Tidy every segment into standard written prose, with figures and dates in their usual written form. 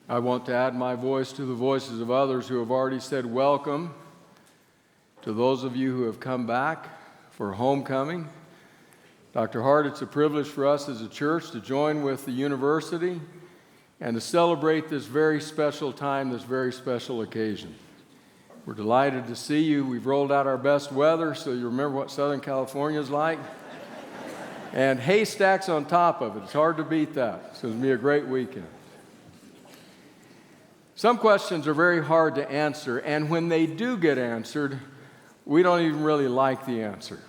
I want to add my voice to the voices of others who have already said welcome to those of you who have come back for homecoming. Dr. Hart, it's a privilege for us as a church to join with the university and to celebrate this very special time, this very special occasion. We're delighted to see you. We've rolled out our best weather so you remember what Southern California is like. And haystacks on top of it. It's hard to beat that. It's going to be a great weekend. Some questions are very hard to answer, and when they do get answered, we don't even really like the answer.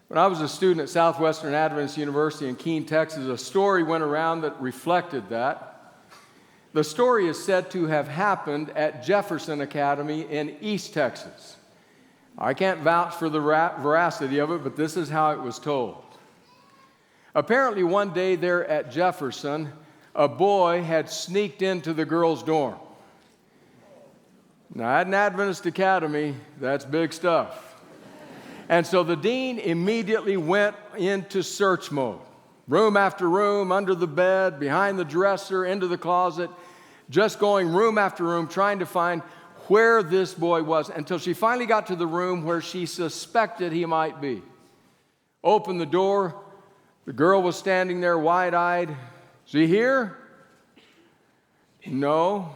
When I was a student at Southwestern Adventist University in Keene, Texas, a story went around that reflected that. The story is said to have happened at Jefferson Academy in East Texas. I can't vouch for the veracity of it, but this is how it was told. Apparently, one day there at Jefferson, a boy had sneaked into the girls' dorm. Now, at an Adventist academy, that's big stuff. And so the dean immediately went into search mode. Room after room, under the bed, behind the dresser, into the closet, just going room after room, trying to find where this boy was, until she finally got to the room where she suspected he might be. Opened the door. The girl was standing there wide-eyed. Is he here? No.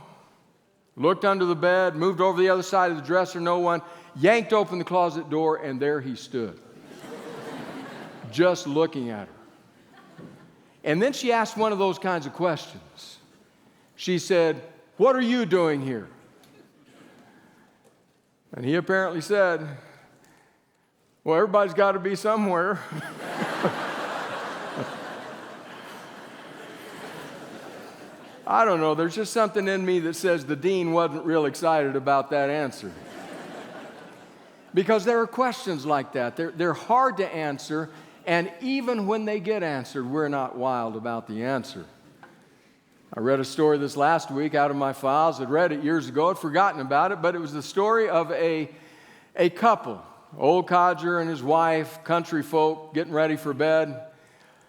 Looked under the bed, moved over the other side of the dresser, no one. Yanked open the closet door, and there he stood, just looking at her. And then she asked one of those kinds of questions. She said, "What are you doing here?" And he apparently said, "Well, everybody's got to be somewhere." I don't know, there's just something in me that says the dean wasn't real excited about that answer. Because there are questions like that. They're hard to answer, and even when they get answered, we're not wild about the answer. I read a story this last week out of my files. I'd read it years ago, I'd forgotten about it, but it was the story of a couple, old codger and his wife, country folk, getting ready for bed.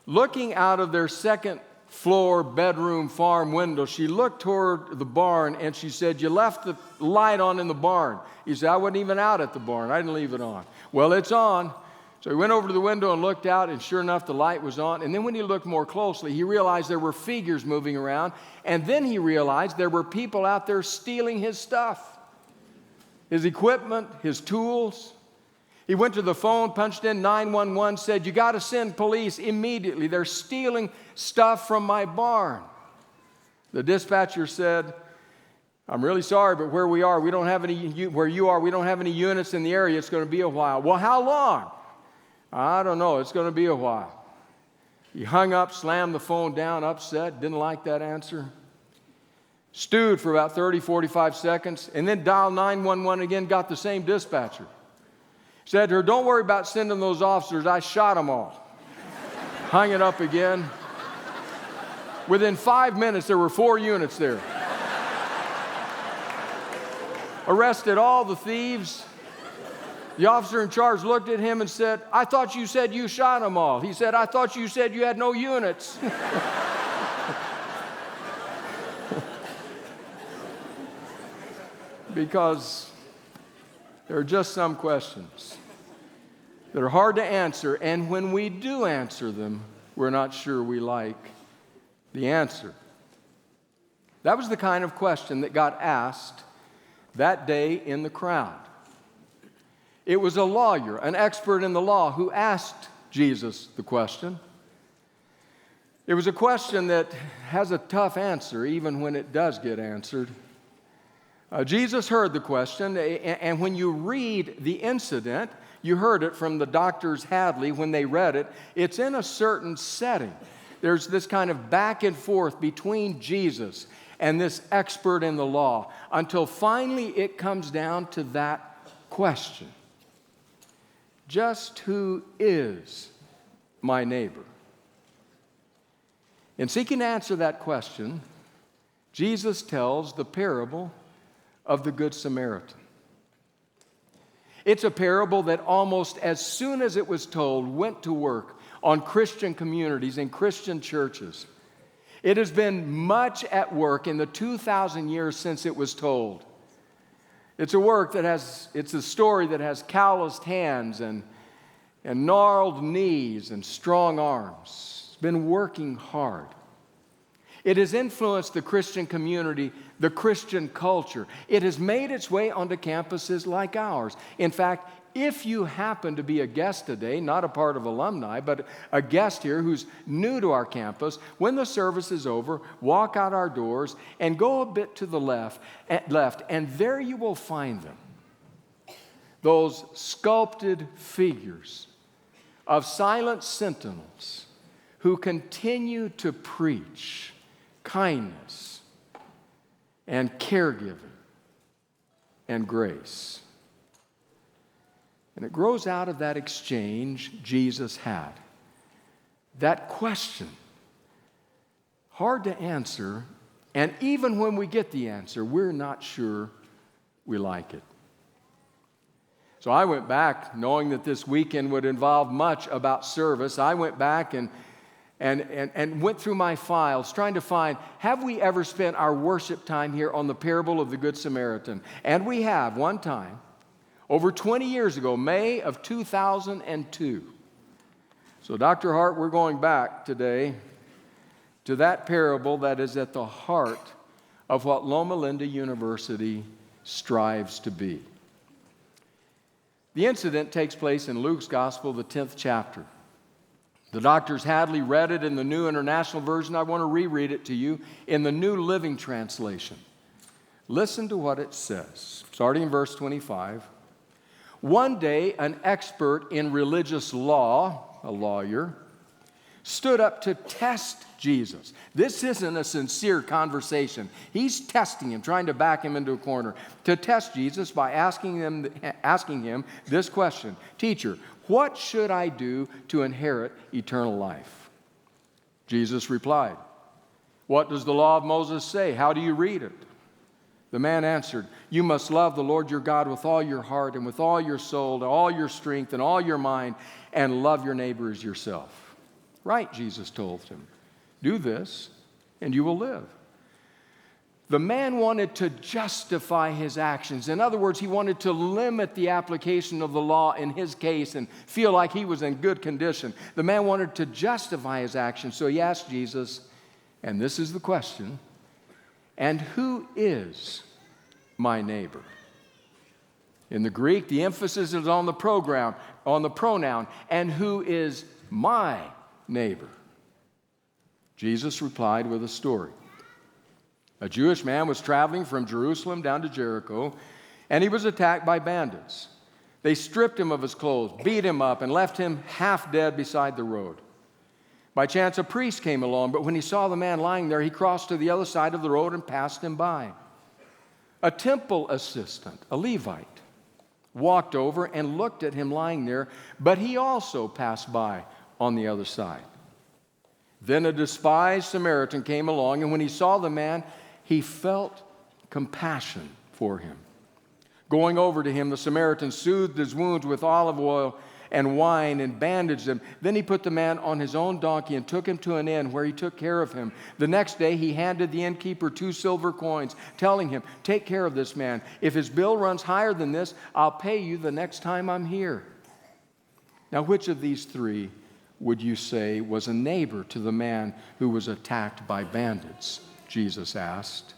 Looking out of their second floor bedroom farm window, she looked toward the barn and she said, "You left the light on in the barn." He said, "I wasn't even out at the barn. I didn't leave it on." "Well, it's on." So he went over to the window and looked out, and sure enough, the light was on. And then when he looked more closely, he realized there were figures moving around. And then he realized there were people out there stealing his stuff, his equipment, his tools. He went to the phone, punched in 911, said, "You got to send police immediately. They're stealing stuff from my barn." The dispatcher said, "I'm really sorry, but where we are, we don't have any, where you are, we don't have any units in the area. It's going to be a while." "Well, how long?" "I don't know. It's going to be a while." He hung up, slammed the phone down, upset, didn't like that answer. Stewed for about 30, 45 seconds, and then dialed 911 again, got the same dispatcher. Said to her, "Don't worry about sending those officers. I shot them all." Hung it up again. Within 5 minutes, there were 4 units there. Arrested all the thieves. The officer in charge looked at him and said, "I thought you said you shot them all." He said, "I thought you said you had no units." Because there are just some questions that are hard to answer, and when we do answer them, we're not sure we like the answer. That was the kind of question that got asked that day in the crowd. It was a lawyer, an expert in the law, who asked Jesus the question. It was a question that has a tough answer, even when it does get answered. Jesus heard the question, and when you read the incident, you heard it from the doctors Hadley when they read it. It's in a certain setting. There's this kind of back and forth between Jesus and this expert in the law until finally it comes down to that question. Just who is my neighbor? In seeking to answer that question, Jesus tells the parable of the Good Samaritan. It's a parable that almost as soon as it was told went to work on Christian communities and Christian churches. It has been much at work in the 2,000 years since it was told. It's a story that has calloused hands and gnarled knees and strong arms. It's been working hard. It has influenced the Christian community, the Christian culture. It has made its way onto campuses like ours. In fact, if you happen to be a guest today, not a part of alumni, but a guest here who's new to our campus, when the service is over, walk out our doors and go a bit to the left, and there you will find them. Those sculpted figures of silent sentinels who continue to preach kindness and caregiving and grace. And it grows out of that exchange Jesus had. That question, hard to answer, and even when we get the answer, we're not sure we like it. So I went back, knowing that this weekend would involve much about service. I went back and went through my files trying to find, have we ever spent our worship time here on the parable of the Good Samaritan? And we have, one time, over 20 years ago, May of 2002. So Dr. Hart, we're going back today to that parable that is at the heart of what Loma Linda University strives to be. The incident takes place in Luke's Gospel, the 10th chapter. The doctors Hadley read it in the New International Version. I want to reread it to you in the New Living Translation. Listen to what it says, starting in verse 25. One day, an expert in religious law, a lawyer, stood up to test Jesus. This isn't a sincere conversation. He's testing him, trying to back him into a corner. To test Jesus by asking him this question: Teacher, what should I do to inherit eternal life? Jesus replied, What does the law of Moses say? How do you read it? The man answered, You must love the Lord your God with all your heart and with all your soul and all your strength and all your mind, and love your neighbor as yourself. Right, Jesus told him. Do this, and you will live. The man wanted to justify his actions. In other words, he wanted to limit the application of the law in his case and feel like he was in good condition. The man wanted to justify his actions, so he asked Jesus, and this is the question, and who is my neighbor? In the Greek, the emphasis is on the pronoun, and who is my neighbor? Jesus replied with a story. A Jewish man was traveling from Jerusalem down to Jericho, and he was attacked by bandits. They stripped him of his clothes, beat him up, and left him half dead beside the road. By chance, a priest came along, but when he saw the man lying there, he crossed to the other side of the road and passed him by. A temple assistant, a Levite, walked over and looked at him lying there, but he also passed by on the other side. Then a despised Samaritan came along, and when he saw the man, he felt compassion for him. Going over to him, the Samaritan soothed his wounds with olive oil and wine and bandaged them. Then he put the man on his own donkey and took him to an inn where he took care of him. The next day he handed the innkeeper 2 silver coins, telling him, Take care of this man. If his bill runs higher than this, I'll pay you the next time I'm here. Now, which of these 3 would you say was a neighbor to the man who was attacked by bandits? Jesus asked.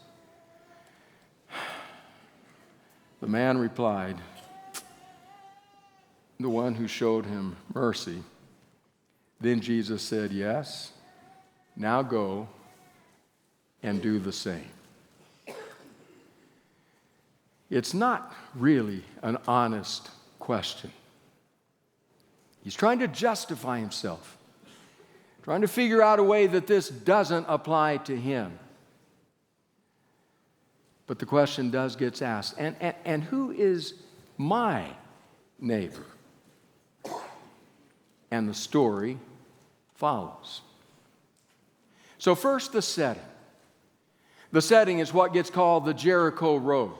The man replied, The one who showed him mercy. Then Jesus said, Yes, now go and do the same. It's not really an honest question. He's trying to justify himself, trying to figure out a way that this doesn't apply to him. But the question does get asked, and who is my neighbor? And the story follows. So first, the setting. The setting is what gets called the Jericho Road.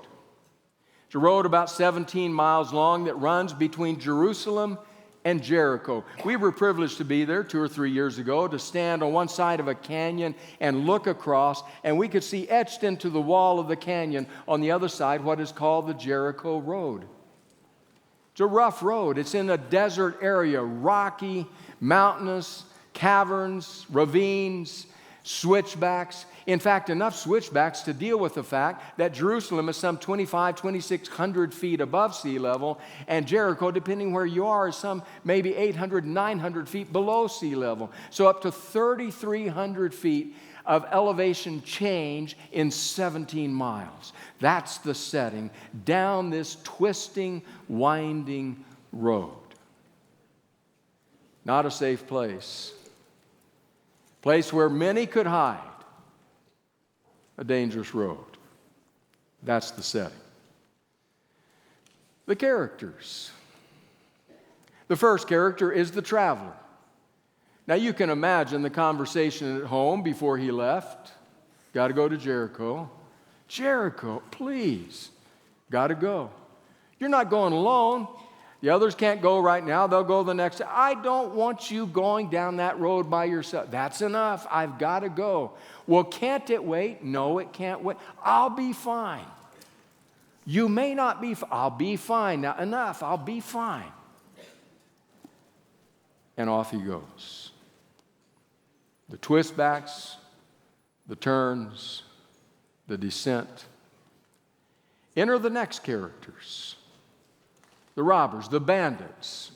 It's a road about 17 miles long that runs between Jerusalem and Jericho. We were privileged to be there 2 or 3 years ago, to stand on one side of a canyon and look across, and we could see etched into the wall of the canyon on the other side what is called the Jericho Road. It's a rough road. It's in a desert area, rocky, mountainous, caverns, ravines, switchbacks. In fact, enough switchbacks to deal with the fact that Jerusalem is some 2,600 feet above sea level, and Jericho, depending where you are, is some maybe 800, 900 feet below sea level. So up to 3,300 feet of elevation change in 17 miles. That's the setting down this twisting, winding road. Not a safe place. Place where many could hide. A dangerous road. That's the setting. The characters. The first character is the traveler. Now you can imagine the conversation at home before he left. Got to go to Jericho. Jericho, please. Got to go. You're not going alone. The others can't go right now. They'll go the next day. I don't want you going down that road by yourself. That's enough. I've got to go. Well, can't it wait? No, it can't wait. I'll be fine. You may not be fine. I'll be fine. Now, enough. I'll be fine. And off he goes. The twistbacks, the turns, the descent. Enter the next characters. The robbers, the bandits.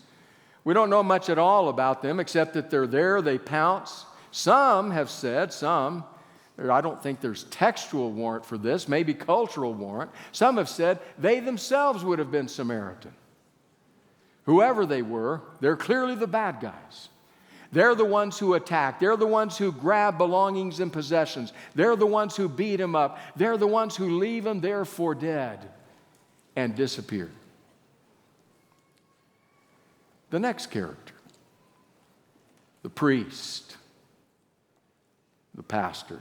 We don't know much at all about them except that they're there, they pounce. Some have said, I don't think there's textual warrant for this, maybe cultural warrant. Some have said they themselves would have been Samaritan. Whoever they were, they're clearly the bad guys. They're the ones who attack. They're the ones who grab belongings and possessions. They're the ones who beat him up. They're the ones who leave him there for dead and disappear. The next character, the priest, the pastor.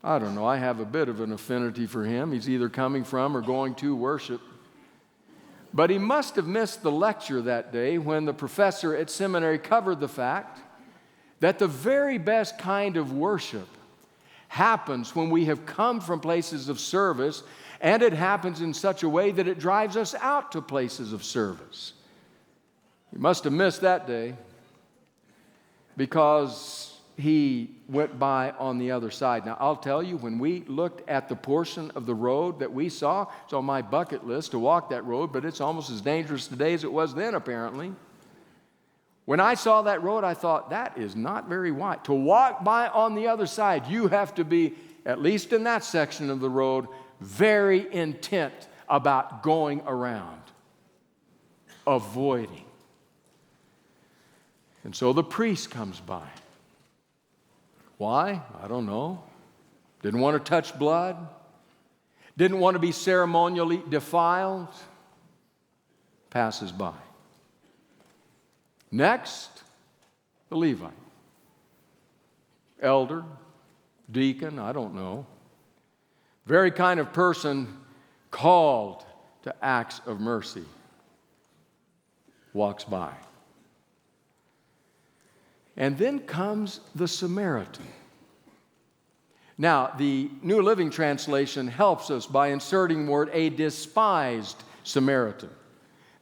I don't know, I have a bit of an affinity for him. He's either coming from or going to worship. But he must have missed the lecture that day when the professor at seminary covered the fact that the very best kind of worship happens when we have come from places of service, and it happens in such a way that it drives us out to places of service. He must have missed that day because he went by on the other side. Now, I'll tell you, when we looked at the portion of the road that we saw, it's on my bucket list to walk that road, but it's almost as dangerous today as it was then, apparently. When I saw that road, I thought, that is not very wide. To walk by on the other side, you have to be, at least in that section of the road, very intent about going around, avoiding. And so the priest comes by. Why? I don't know. Didn't want to touch blood. Didn't want to be ceremonially defiled. Passes by. Next, the Levite. Elder, deacon, I don't know. Very kind of person called to acts of mercy. Walks by. And then comes the Samaritan. Now, the New Living Translation helps us by inserting the word a despised Samaritan.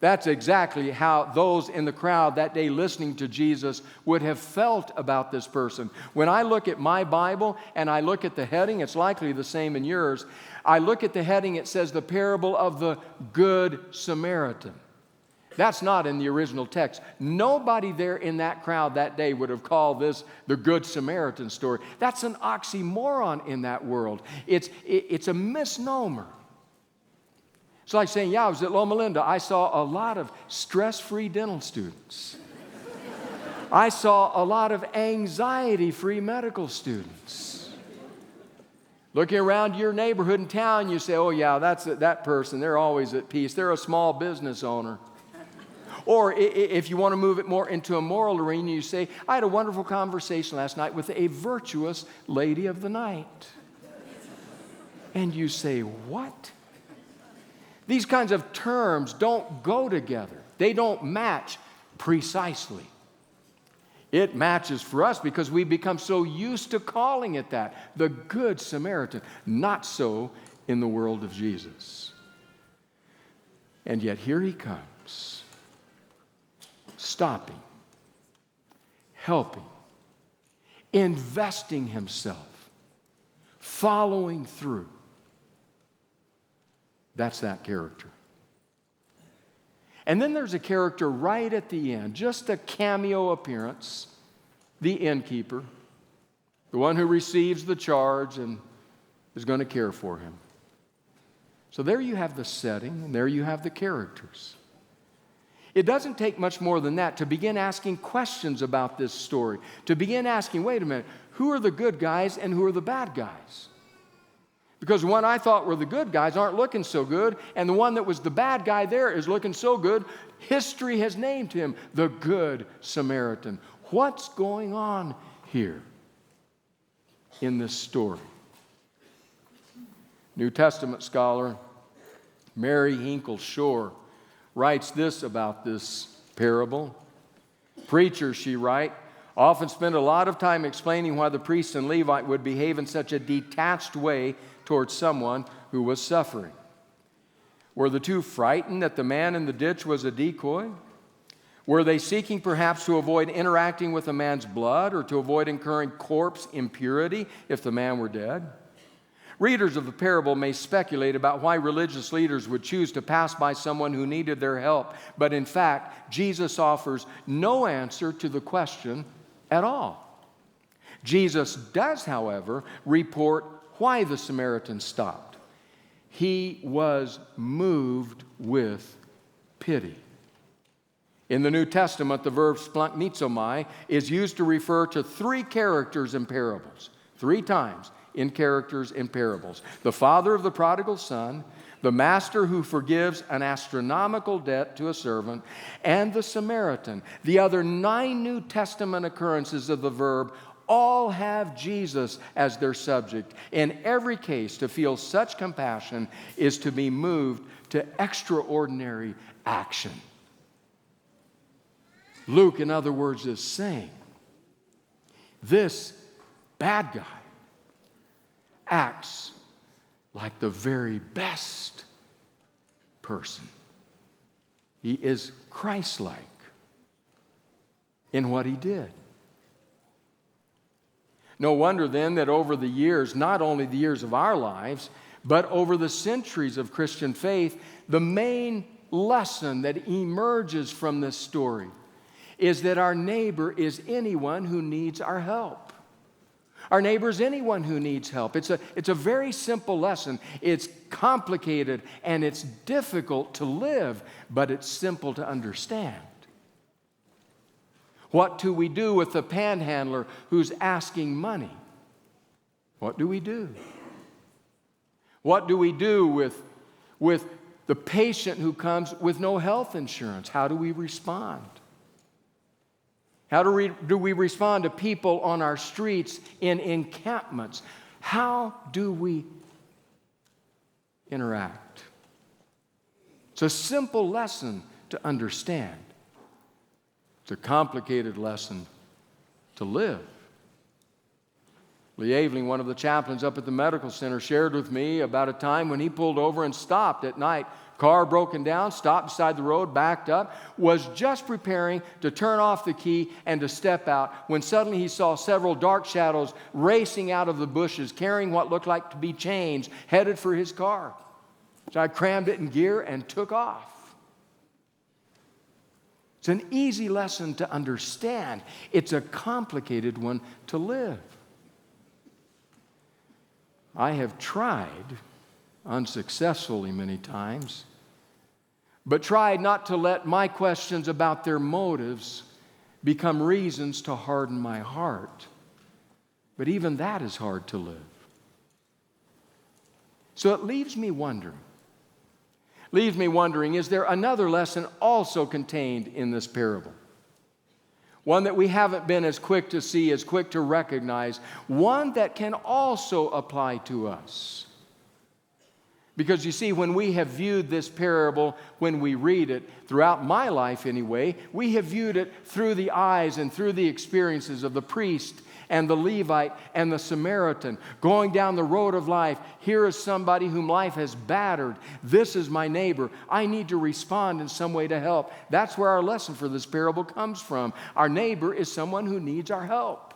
That's exactly how those in the crowd that day listening to Jesus would have felt about this person. When I look at my Bible and I look at the heading, it's likely the same in yours. I look at the heading, it says the parable of the Good Samaritan. That's not in the original text. Nobody there in that crowd that day would have called this the Good Samaritan story. That's an oxymoron in that world. It's a misnomer. It's like saying, I was at Loma Linda. I saw a lot of stress-free dental students. I saw a lot of anxiety-free medical students. Looking around your neighborhood and town, you say, oh yeah, that's that person. They're always at peace. They're a small business owner. Or if you want to move it more into a moral arena, you say, I had a wonderful conversation last night with a virtuous lady of the night. And you say, what? These kinds of terms don't go together. They don't match precisely. It matches for us because we become so used to calling it that, the Good Samaritan. Not so in the world of Jesus. And yet here he comes, stopping, helping, investing himself, following through. That's that character. And then there's a character right at the end, just a cameo appearance, the innkeeper, the one who receives the charge and is going to care for him. So there you have the setting, and there you have the characters. It doesn't take much more than that to begin asking questions about this story, to begin asking, wait a minute, who are the good guys and who are the bad guys? Because the one I thought were the good guys aren't looking so good, and the one that was the bad guy there is looking so good. History has named him the Good Samaritan. What's going on here in this story? New Testament scholar Mary Hinkle Shore writes this about this parable. Preachers, she writes, often spend a lot of time explaining why the priest and Levite would behave in such a detached way towards someone who was suffering. Were the two frightened that the man in the ditch was a decoy? Were they seeking perhaps to avoid interacting with a man's blood or to avoid incurring corpse impurity if the man were dead? Readers of the parable may speculate about why religious leaders would choose to pass by someone who needed their help, but in fact, Jesus offers no answer to the question at all. Jesus does, however, report why the Samaritan stopped. He was moved with pity. In the New Testament, the verb splanchnizomai is used to refer to three characters in parables, 3 times in characters in parables. The father of the prodigal son, the master who forgives an astronomical debt to a servant, and the Samaritan. The other 9 New Testament occurrences of the verb all have Jesus as their subject. In every case, to feel such compassion is to be moved to extraordinary action. Luke, in other words, is saying, this bad guy acts like the very best person. He is Christ-like in what he did. No wonder then that over the years, not only the years of our lives, but over the centuries of Christian faith, the main lesson that emerges from this story is that our neighbor is anyone who needs our help. Our neighbor is anyone who needs help. It's a very simple lesson. It's complicated and it's difficult to live, but it's simple to understand. What do we do with the panhandler who's asking money? What do we do? What do we do with the patient who comes with no health insurance? How do we respond? How do we respond to people on our streets in encampments? How do we interact? It's a simple lesson to understand. It's a complicated lesson to live. Lee Aveling, one of the chaplains up at the medical center, shared with me about a time when he pulled over and stopped at night. Car broken down, stopped beside the road, backed up, was just preparing to turn off the key and to step out when suddenly he saw several dark shadows racing out of the bushes, carrying what looked like to be chains, headed for his car. So I crammed it in gear and took off. It's an easy lesson to understand. It's a complicated one to live. I have tried, unsuccessfully many times, but tried not to let my questions about their motives become reasons to harden my heart. But even that is hard to live. So it leaves me wondering, is there another lesson also contained in this parable? One that we haven't been as quick to see, as quick to recognize, one that can also apply to us. Because you see, when we have viewed this parable, when we read it, throughout my life anyway, we have viewed it through the eyes and through the experiences of the priest and the Levite and the Samaritan, going down the road of life. Here is somebody whom life has battered. This is my neighbor. I need to respond in some way to help. That's where our lesson for this parable comes from. Our neighbor is someone who needs our help.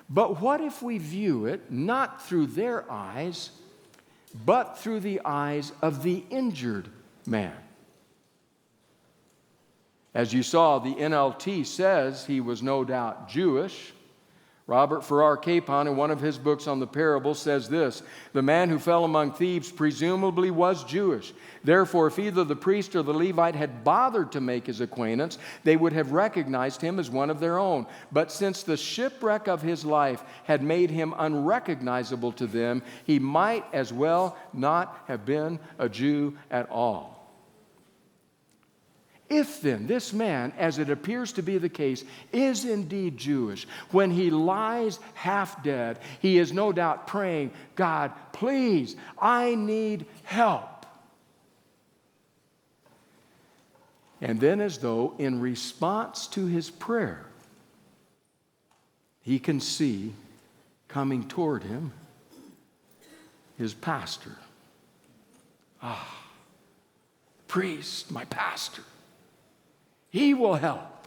But what if we view it not through their eyes, but through the eyes of the injured man? As you saw, the NLT says he was no doubt Jewish. Robert Farrar Capon, in one of his books on the parable, says this: the man who fell among thieves presumably was Jewish. Therefore, if either the priest or the Levite had bothered to make his acquaintance, they would have recognized him as one of their own. But since the shipwreck of his life had made him unrecognizable to them, he might as well not have been a Jew at all. If then this man, as it appears to be the case, is indeed Jewish, when he lies half dead, he is no doubt praying, God, please, I need help. And then, as though in response to his prayer, he can see coming toward him his pastor. Priest, my pastor. He will help.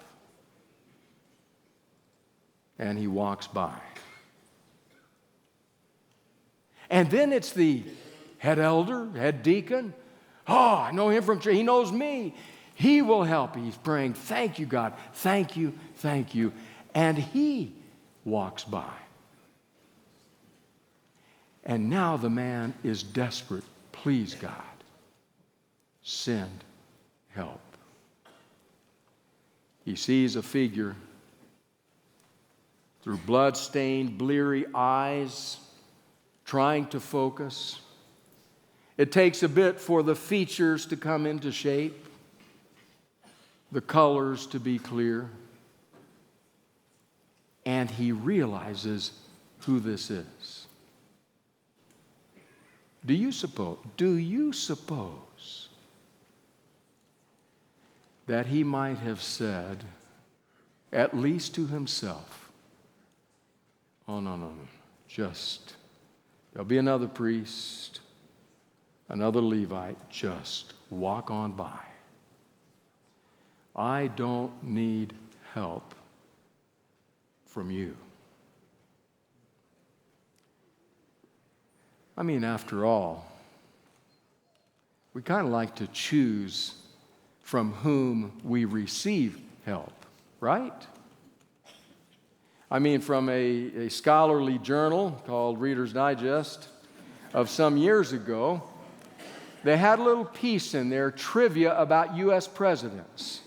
And he walks by. And then it's the head elder, head deacon. Oh, I know him from church. He knows me. He will help. He's praying, thank you, God. Thank you, thank you. And he walks by. And now the man is desperate. Please, God, send help. He sees a figure through blood-stained, bleary eyes, trying to focus. It takes a bit for the features to come into shape, the colors to be clear, and he realizes who this is. Do you suppose that he might have said, at least to himself, oh, no, just, there'll be another priest, another Levite, just walk on by. I don't need help from you. I mean, after all, we kind of like to choose from whom we receive help, right? I mean, from a scholarly journal called Reader's Digest of some years ago, they had a little piece in there, trivia about U.S. presidents.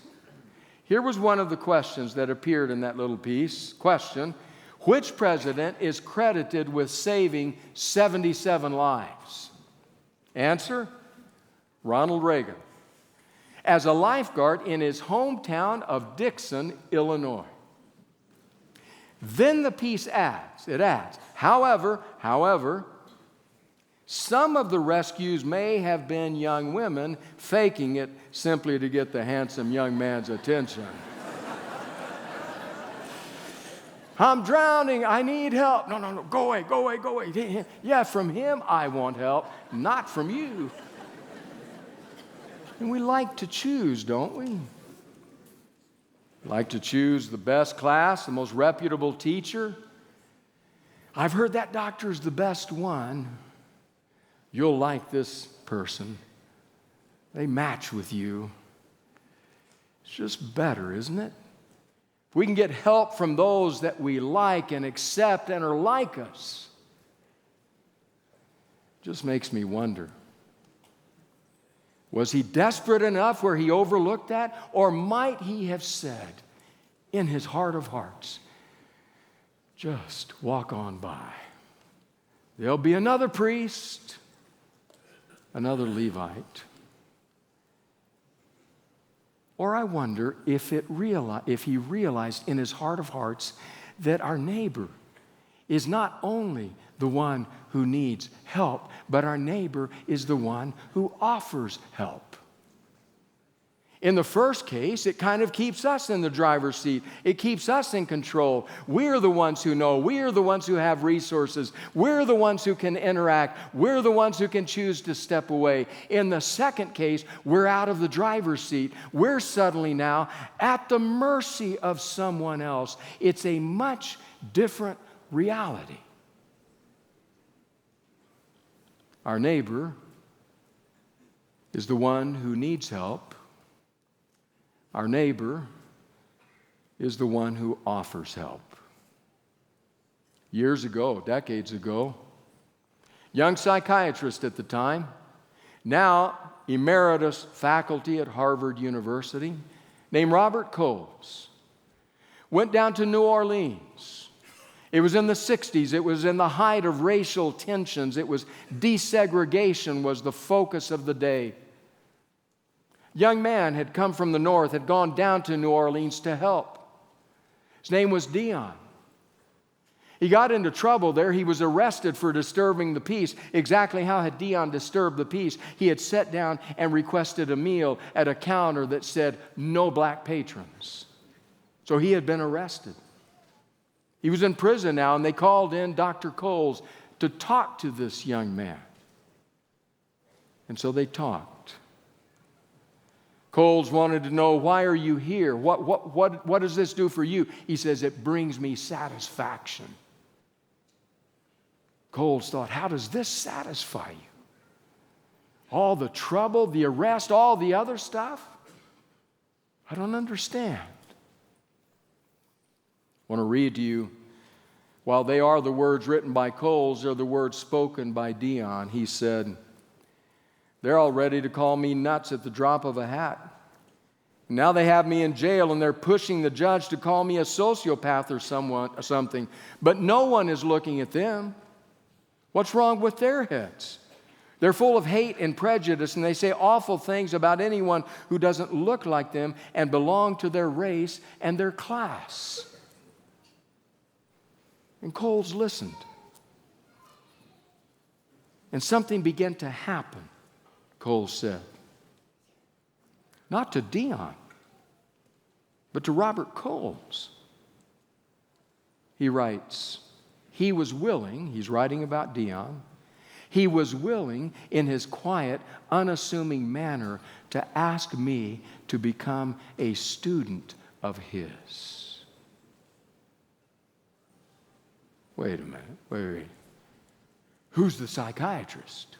Here was one of the questions that appeared in that little piece. Question: which president is credited with saving 77 lives? Answer: Ronald Reagan, as a lifeguard in his hometown of Dixon, Illinois. Then the piece adds, however, some of the rescues may have been young women faking it simply to get the handsome young man's attention. I'm drowning, I need help. No, go away. Yeah, from him I want help, not from you. And we like to choose, don't we? Like to choose the best class, the most reputable teacher. I've heard that doctor is the best one. You'll like this person. They match with you. It's just better, isn't it? If we can get help from those that we like and accept and are like us, it just makes me wonder. Was he desperate enough where he overlooked that? Or might he have said in his heart of hearts, just walk on by. There'll be another priest, another Levite. Or I wonder if he realized in his heart of hearts that our neighbor is not only the one who needs help, but our neighbor is the one who offers help. In the first case, it kind of keeps us in the driver's seat. It keeps us in control. We're the ones who know. We're the ones who have resources. We're the ones who can interact. We're the ones who can choose to step away. In the second case, we're out of the driver's seat. We're suddenly now at the mercy of someone else. It's a much different reality. Our neighbor is the one who needs help. Our neighbor is the one who offers help. Years ago, decades ago, young psychiatrist at the time, now emeritus faculty at Harvard University, named Robert Coles, went down to New Orleans. It was in the 60s. It was in the height of racial tensions. It was desegregation was the focus of the day. Young man had come from the north, had gone down to New Orleans to help. His name was Dion. He got into trouble there. He was arrested for disturbing the peace. Exactly how had Dion disturbed the peace? He had sat down and requested a meal at a counter that said, "No black patrons." So he had been arrested. He was in prison now, and they called in Dr. Coles to talk to this young man. And so they talked. Coles wanted to know, why are you here? What does this do for you? He says, it brings me satisfaction. Coles thought, how does this satisfy you? All the trouble, the arrest, all the other stuff? I don't understand. I want to read to you, while they are the words written by Coles, they're the words spoken by Dion. He said, they're all ready to call me nuts at the drop of a hat. Now they have me in jail, and they're pushing the judge to call me a sociopath or something. But no one is looking at them. What's wrong with their heads? They're full of hate and prejudice, and they say awful things about anyone who doesn't look like them and belong to their race and their class. And Coles listened. And something began to happen. Coles said, not to Dion, but to Robert Coles. He writes, he was willing, he's writing about Dion, he was willing in his quiet, unassuming manner to ask me to become a student of his. Wait a minute, wait. Who's the psychiatrist?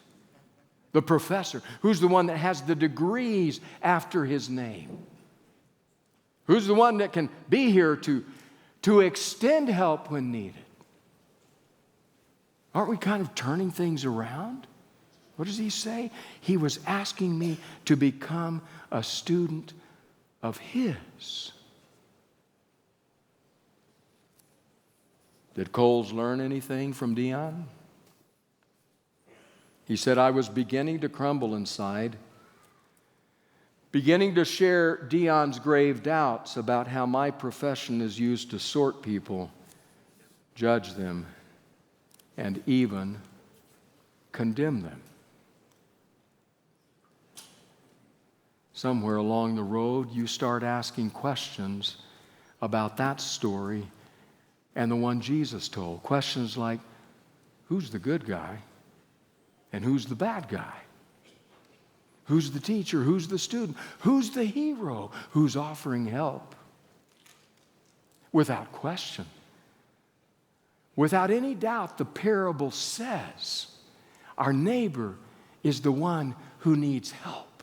The professor? Who's the one that has the degrees after his name? Who's the one that can be here to extend help when needed? Aren't we kind of turning things around? What does he say? He was asking me to become a student of his. Did Coles learn anything from Dion? He said, I was beginning to crumble inside, beginning to share Dion's grave doubts about how my profession is used to sort people, judge them, and even condemn them. Somewhere along the road, you start asking questions about that story and the one Jesus told. Questions like, who's the good guy? And who's the bad guy? Who's the teacher? Who's the student? Who's the hero? Who's offering help? Without question, without any doubt, the parable says our neighbor is the one who needs help.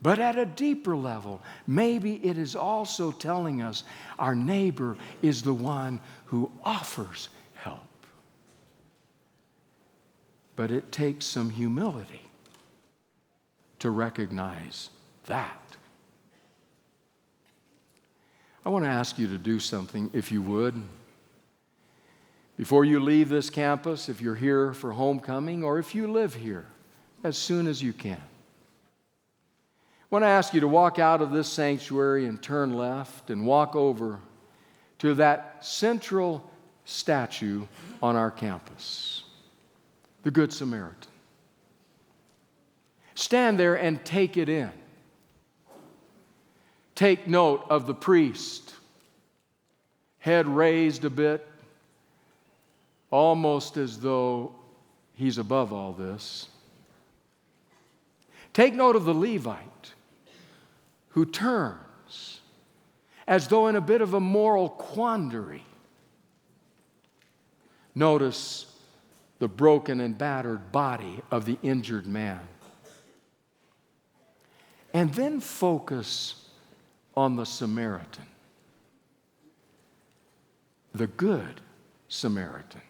But at a deeper level, maybe it is also telling us our neighbor is the one who offers help. But it takes some humility to recognize that. I want to ask you to do something, if you would. Before you leave this campus, if you're here for homecoming, or if you live here, as soon as you can. I want to ask you to walk out of this sanctuary and turn left and walk over to that central statue on our campus, the Good Samaritan. Stand there and take it in. Take note of the priest, head raised a bit, almost as though he's above all this. Take note of the Levite, who turns as though in a bit of a moral quandary. Notice the broken and battered body of the injured man. And then focus on the Samaritan, the Good Samaritan.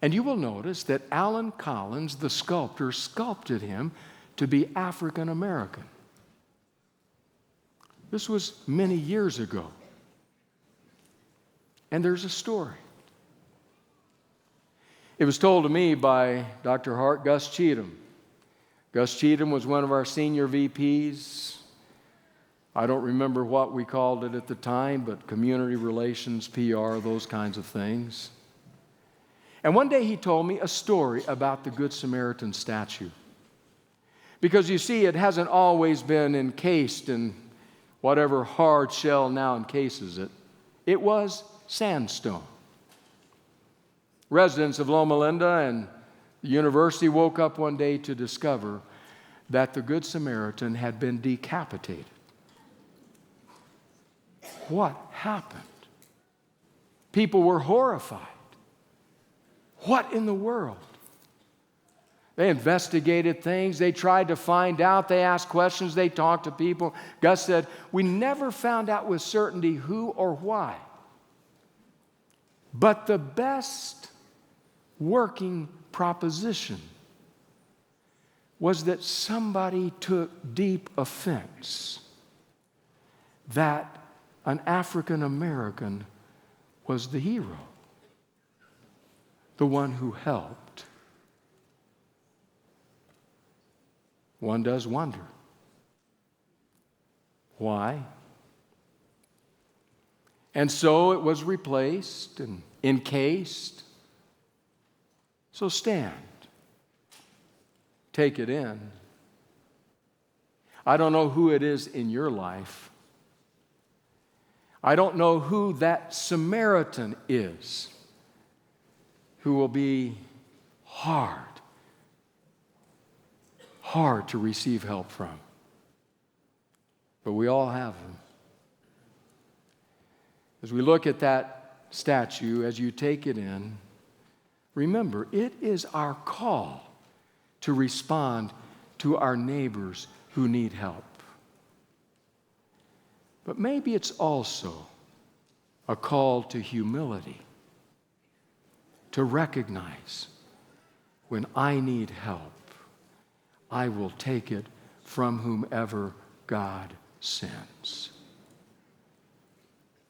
And you will notice that Alan Collins, the sculptor, sculpted him to be African American. This was many years ago. And there's a story. It was told to me by Dr. Hart Gus Cheatham. Gus Cheatham was one of our senior VPs. I don't remember what we called it at the time, but community relations, PR, those kinds of things. And one day he told me a story about the Good Samaritan statue. Because you see, it hasn't always been encased in whatever hard shell now encases it. It was sandstone. Residents of Loma and the university woke up one day to discover that the Good Samaritan had been decapitated. What happened? People were horrified. What in the world? They investigated things. They tried to find out. They asked questions. They talked to people. Gus said, we never found out with certainty who or why. But the best working proposition was that somebody took deep offense that an African American was the hero, the one who helped. One does wonder. Why? And so it was replaced and encased. So stand. Take it in. I don't know who it is in your life. I don't know who that Samaritan is who will be hard to receive help from. But we all have them. As we look at that statue, as you take it in, remember, it is our call to respond to our neighbors who need help. But maybe it's also a call to humility, to recognize when I need help, I will take it from whomever God sends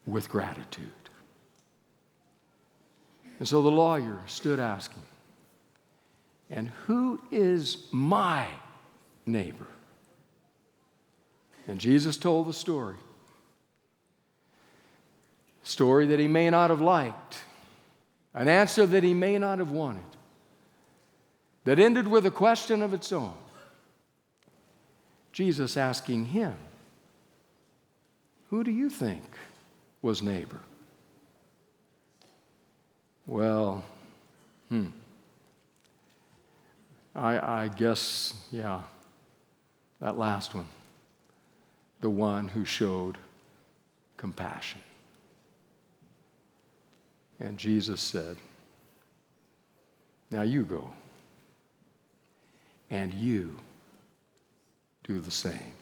with gratitude. And so the lawyer stood asking, and who is my neighbor? And Jesus told the story. Story that he may not have liked, an answer that he may not have wanted, that ended with a question of its own. Jesus asking him, who do you think was neighbor? Well, I guess, yeah, that last one, the one who showed compassion. And Jesus said, now you go, and you do the same.